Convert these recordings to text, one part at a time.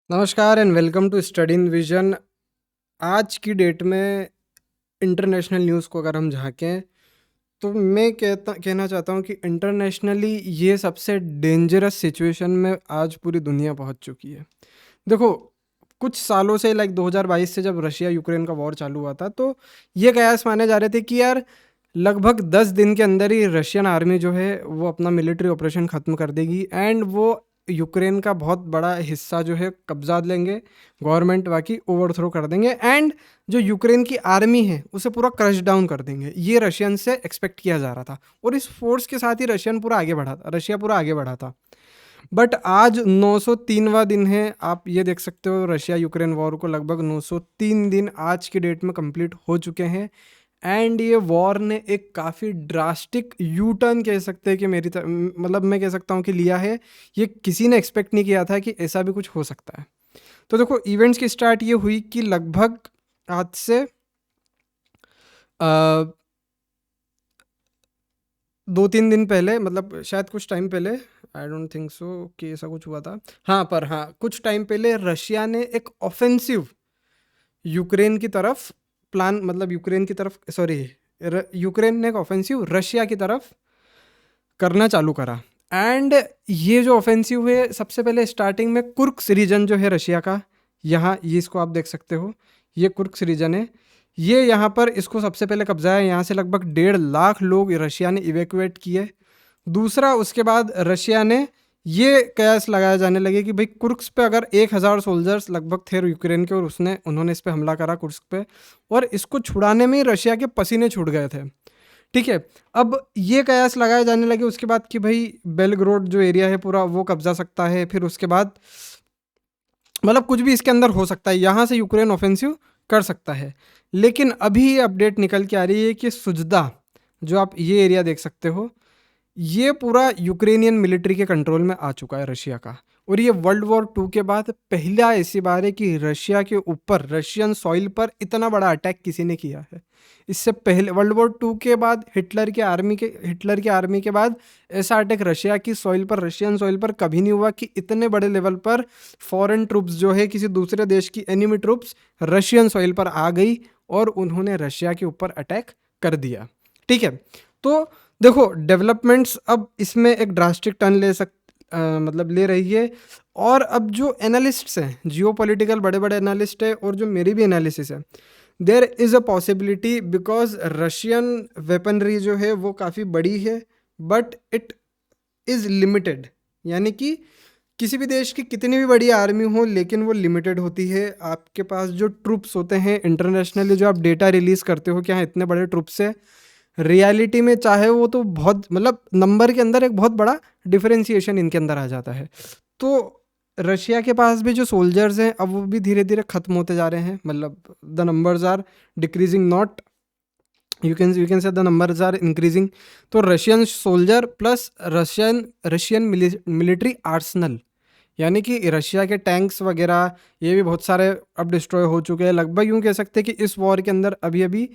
नमस्कार and welcome to study in vision. आज की डेट में इंटरनेशनल न्यूज़ को अगर हम झांकें तो मैं कहना चाहता हूँ कि इंटरनेशनली ये सबसे डेंजरस सिचुएशन में आज पूरी दुनिया पहुँच चुकी है। देखो, कुछ सालों से लाइक 2022 से जब रशिया यूक्रेन का वॉर चालू हुआ था तो ये कयास माने जा रहे थे कि यार लगभग 10 दिन के अंदर ही रशियन आर्मी जो है वो अपना मिलिट्री ऑपरेशन ख़त्म कर देगी एंड वो यूक्रेन का बहुत बड़ा हिस्सा जो है कब्जा लेंगे, गवर्नमेंट बाकी ओवरथ्रो कर देंगे एंड जो यूक्रेन की आर्मी है उसे पूरा क्रश डाउन कर देंगे। ये रशियन से एक्सपेक्ट किया जा रहा था और इस फोर्स के साथ ही रशिया पूरा आगे बढ़ा था। बट आज 903वां दिन है। आप ये देख सकते हो रशिया यूक्रेन वॉर को लगभग 903 दिन आज की डेट में कंप्लीट हो चुके हैं एंड ये वॉर ने एक काफ़ी ड्रास्टिक यू टर्न कह सकते हैं कि मतलब मैं कह सकता हूँ कि लिया है। ये किसी ने एक्सपेक्ट नहीं किया था कि ऐसा भी कुछ हो सकता है। तो देखो, इवेंट्स की स्टार्ट ये हुई कि लगभग आज से 2-3 दिन पहले, मतलब शायद कुछ टाइम पहले, आई डोंट थिंक सो कि ऐसा कुछ हुआ था। हाँ, कुछ टाइम पहले रशिया ने एक ऑफेंसिव यूक्रेन की तरफ प्लान, मतलब यूक्रेन ने एक ऑफेंसिव रशिया की तरफ करना चालू करा एंड ये जो ऑफेंसिव है सबसे पहले स्टार्टिंग में कुर्स्क रीजन जो है रशिया का, यहाँ ये इसको आप देख सकते हो, ये कुर्स्क रीजन है। ये यहाँ पर इसको सबसे पहले कब्जा है। यहाँ से लगभग 1.5 लाख लोग रशिया ने इवैक्यूएट किए। दूसरा, उसके बाद रशिया ने ये कयास लगाया जाने लगे कि भाई कुर्स्क पे अगर 1000 सोल्जर्स लगभग थे यूक्रेन के और उन्होंने इस पे हमला करा कुर्स्क पे, और इसको छुड़ाने में ही रशिया के पसीने छूट गए थे। ठीक है, अब ये कयास लगाए जाने लगे उसके बाद कि भाई बेलग्रोड जो एरिया है पूरा वो कब्जा सकता है। फिर उसके बाद मतलब कुछ भी इसके अंदर हो सकता है, यहाँ से यूक्रेन ऑफेंसिव कर सकता है। लेकिन अभी ये अपडेट निकल के आ रही है कि सुजदा, जो आप ये एरिया देख सकते हो, ये पूरा यूक्रेनियन मिलिट्री के कंट्रोल में आ चुका है रशिया का। और ये वर्ल्ड वॉर 2 के बाद पहला ऐसी बार है कि रशिया के ऊपर, रशियन सॉइल पर इतना बड़ा अटैक किसी ने किया है। इससे पहले वर्ल्ड वॉर 2 के बाद हिटलर की आर्मी के बाद ऐसा अटैक रशिया की सॉइल पर, रशियन सॉइल पर कभी नहीं हुआ कि इतने बड़े लेवल पर फॉरेन ट्रूप्स जो है, किसी दूसरे देश की एनिमी ट्रूप्स रशियन सॉइल पर आ गई और उन्होंने रशिया के ऊपर अटैक कर दिया। ठीक है, तो देखो डेवलपमेंट्स अब इसमें एक ड्रास्टिक टर्न मतलब ले रही है। और अब जो एनालिस्ट्स हैं, जियोपॉलिटिकल बड़े बड़े एनालिस्ट है और जो मेरी भी एनालिसिस है, there is a possibility, because Russian weaponry जो है वो काफ़ी बड़ी है बट इट इज़ लिमिटेड। यानी कि किसी भी देश की कितनी भी बड़ी आर्मी हो लेकिन वो लिमिटेड होती है। आपके पास जो ट्रूप्स होते हैं इंटरनेशनली, जो आप डेटा रिलीज़ करते हो कि हाँ इतने बड़े ट्रूप्स है, रियलिटी में चाहे वो तो बहुत, मतलब नंबर के अंदर एक बहुत बड़ा डिफरेंशिएशन इनके अंदर आ जाता है। तो रशिया के पास भी जो सोल्जर्स हैं अब वो भी धीरे धीरे ख़त्म होते जा रहे हैं। मतलब the numbers are decreasing, not you can say the numbers are increasing. तो Russian soldier plus Russian military arsenal, यानी कि रशिया के टैंक्स वगैरह ये भी बहुत सारे अब डिस्ट्रॉय हो चुके हैं। लगभग यूँ कह सकते हैं कि इस वॉर के अंदर अभी अभी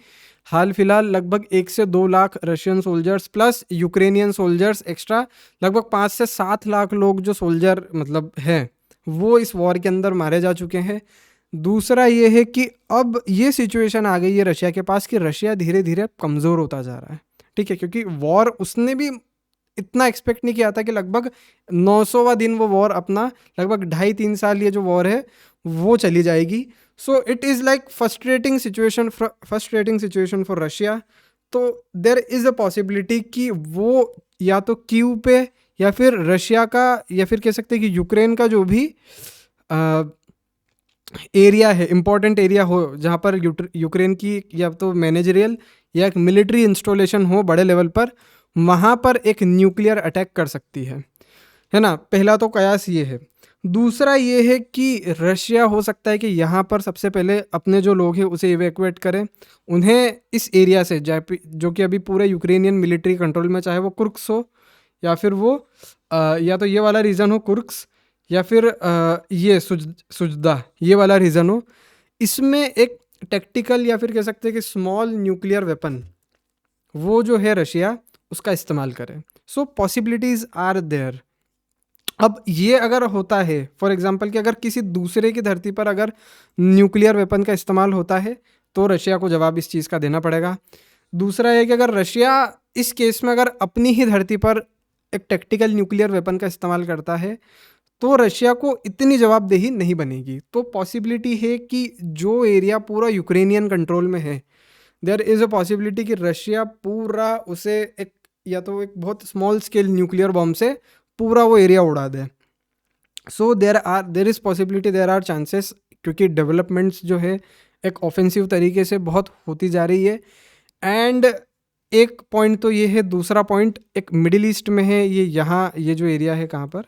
हाल फिलहाल लगभग 1 से 2 lakh Russian soldiers plus Ukrainian soldiers extra, लगभग 5 से 7 लाख लोग जो सोल्जर मतलब हैं वो इस वॉर के अंदर मारे जा चुके हैं। दूसरा ये है कि अब ये सिचुएशन आ गई है रशिया के पास कि रशिया धीरे धीरे कमज़ोर होता जा रहा है। ठीक है, क्योंकि वॉर उसने भी इतना एक्सपेक्ट नहीं किया था कि लगभग 900वां दिन वो वॉर अपना, लगभग 2.5-3 साल ये जो वॉर है वो चली जाएगी। So it is like frustrating situation for Russia. तो देर इज़ अ पॉसिबिलिटी कि वो या तो कीव पे या फिर रशिया का, या फिर कह सकते हैं कि यूक्रेन का जो भी एरिया है, इंपॉर्टेंट एरिया हो जहाँ पर यूक्रेन की या तो मैनेजरियल या एक मिलिट्री इंस्टॉलेशन हो बड़े लेवल पर, वहाँ पर एक न्यूक्लियर अटैक कर सकती है ना। पहला तो कयास ये है। दूसरा ये है कि रशिया हो सकता है कि यहाँ पर सबसे पहले अपने जो लोग हैं उसे इवैक्यूएट करें, उन्हें इस एरिया से जो कि अभी पूरे यूक्रेनियन मिलिट्री कंट्रोल में, चाहे वो कुर्स्क हो या फिर वो या तो ये वाला रीजन हो कुर्स्क या फिर ये सुजदा ये वाला रीजन हो, इसमें एक टैक्टिकल या फिर कह सकते हैं कि स्मॉल न्यूक्लियर वेपन वो जो है रशिया उसका इस्तेमाल करे। सो पॉसिबिलिटीज़ आर देयर। अब ये अगर होता है फॉर एग्जांपल कि अगर किसी दूसरे की धरती पर अगर न्यूक्लियर वेपन का इस्तेमाल होता है तो रशिया को जवाब इस चीज़ का देना पड़ेगा। दूसरा है कि अगर रशिया इस केस में अगर अपनी ही धरती पर एक टैक्टिकल न्यूक्लियर वेपन का इस्तेमाल करता है तो रशिया को इतनी जवाबदेही नहीं बनेगी। तो पॉसिबिलिटी है कि जो एरिया पूरा यूक्रेनियन कंट्रोल में है, देयर इज़ अ पॉसिबिलिटी कि रशिया पूरा उसे एक या तो एक बहुत स्मॉल स्केल न्यूक्लियर बॉम्ब से पूरा वो एरिया उड़ा दे। So there is possibility, there are chances, क्योंकि डेवलपमेंट्स जो है एक ऑफेंसिव तरीके से बहुत होती जा रही है। एंड एक पॉइंट तो ये है, दूसरा पॉइंट एक मिडिल ईस्ट में है, ये यहाँ ये जो एरिया है कहाँ पर,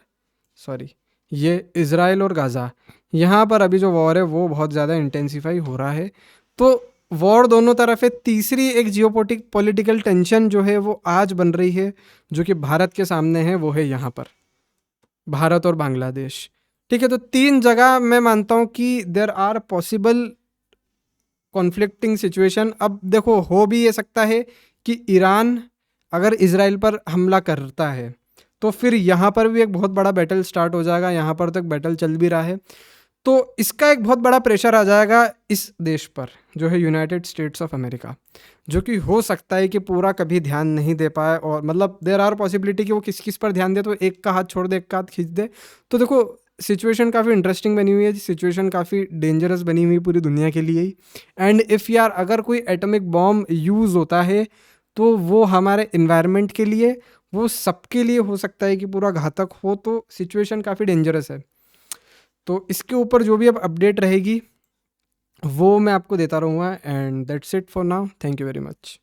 सॉरी, ये इज़राइल और गाज़ा, यहाँ पर अभी जो वॉर है वो बहुत ज़्यादा इंटेंसिफाई हो रहा है। तो वॉर दोनों तरफ है। तीसरी एक पॉलिटिकल टेंशन जो है वो आज बन रही है, जो कि भारत के सामने है, वो है यहाँ पर भारत और बांग्लादेश। ठीक है, तो 3 जगह मैं मानता हूँ कि there are possible conflicting situation. अब देखो, हो भी ये सकता है कि ईरान अगर इज़राइल पर हमला करता है तो फिर यहाँ पर भी एक बहुत बड़ा बैटल स्टार्ट हो जाएगा। यहाँ पर तक बैटल चल भी रहा है, तो इसका एक बहुत बड़ा प्रेशर आ जाएगा इस देश पर जो है यूनाइटेड स्टेट्स ऑफ अमेरिका, जो कि हो सकता है कि पूरा कभी ध्यान नहीं दे पाए। और मतलब देर आर पॉसिबिलिटी कि वो किस किस पर ध्यान दे, तो एक का हाथ छोड़ दे, एक का हाथ खींच दे। तो देखो, सिचुएशन काफ़ी इंटरेस्टिंग बनी हुई है, सिचुएशन काफ़ी डेंजरस बनी हुई पूरी दुनिया के लिए ही। एंड इफ़ यार अगर कोई एटॉमिक बॉम्ब यूज़ होता है तो वो हमारे इन्वायरमेंट के लिए, वो सबके लिए हो सकता है कि पूरा घातक हो। तो सिचुएशन काफ़ी डेंजरस है। तो इसके ऊपर जो भी अब अपडेट रहेगी वो मैं आपको देता रहूँगा। And that's it for now, thank you very much.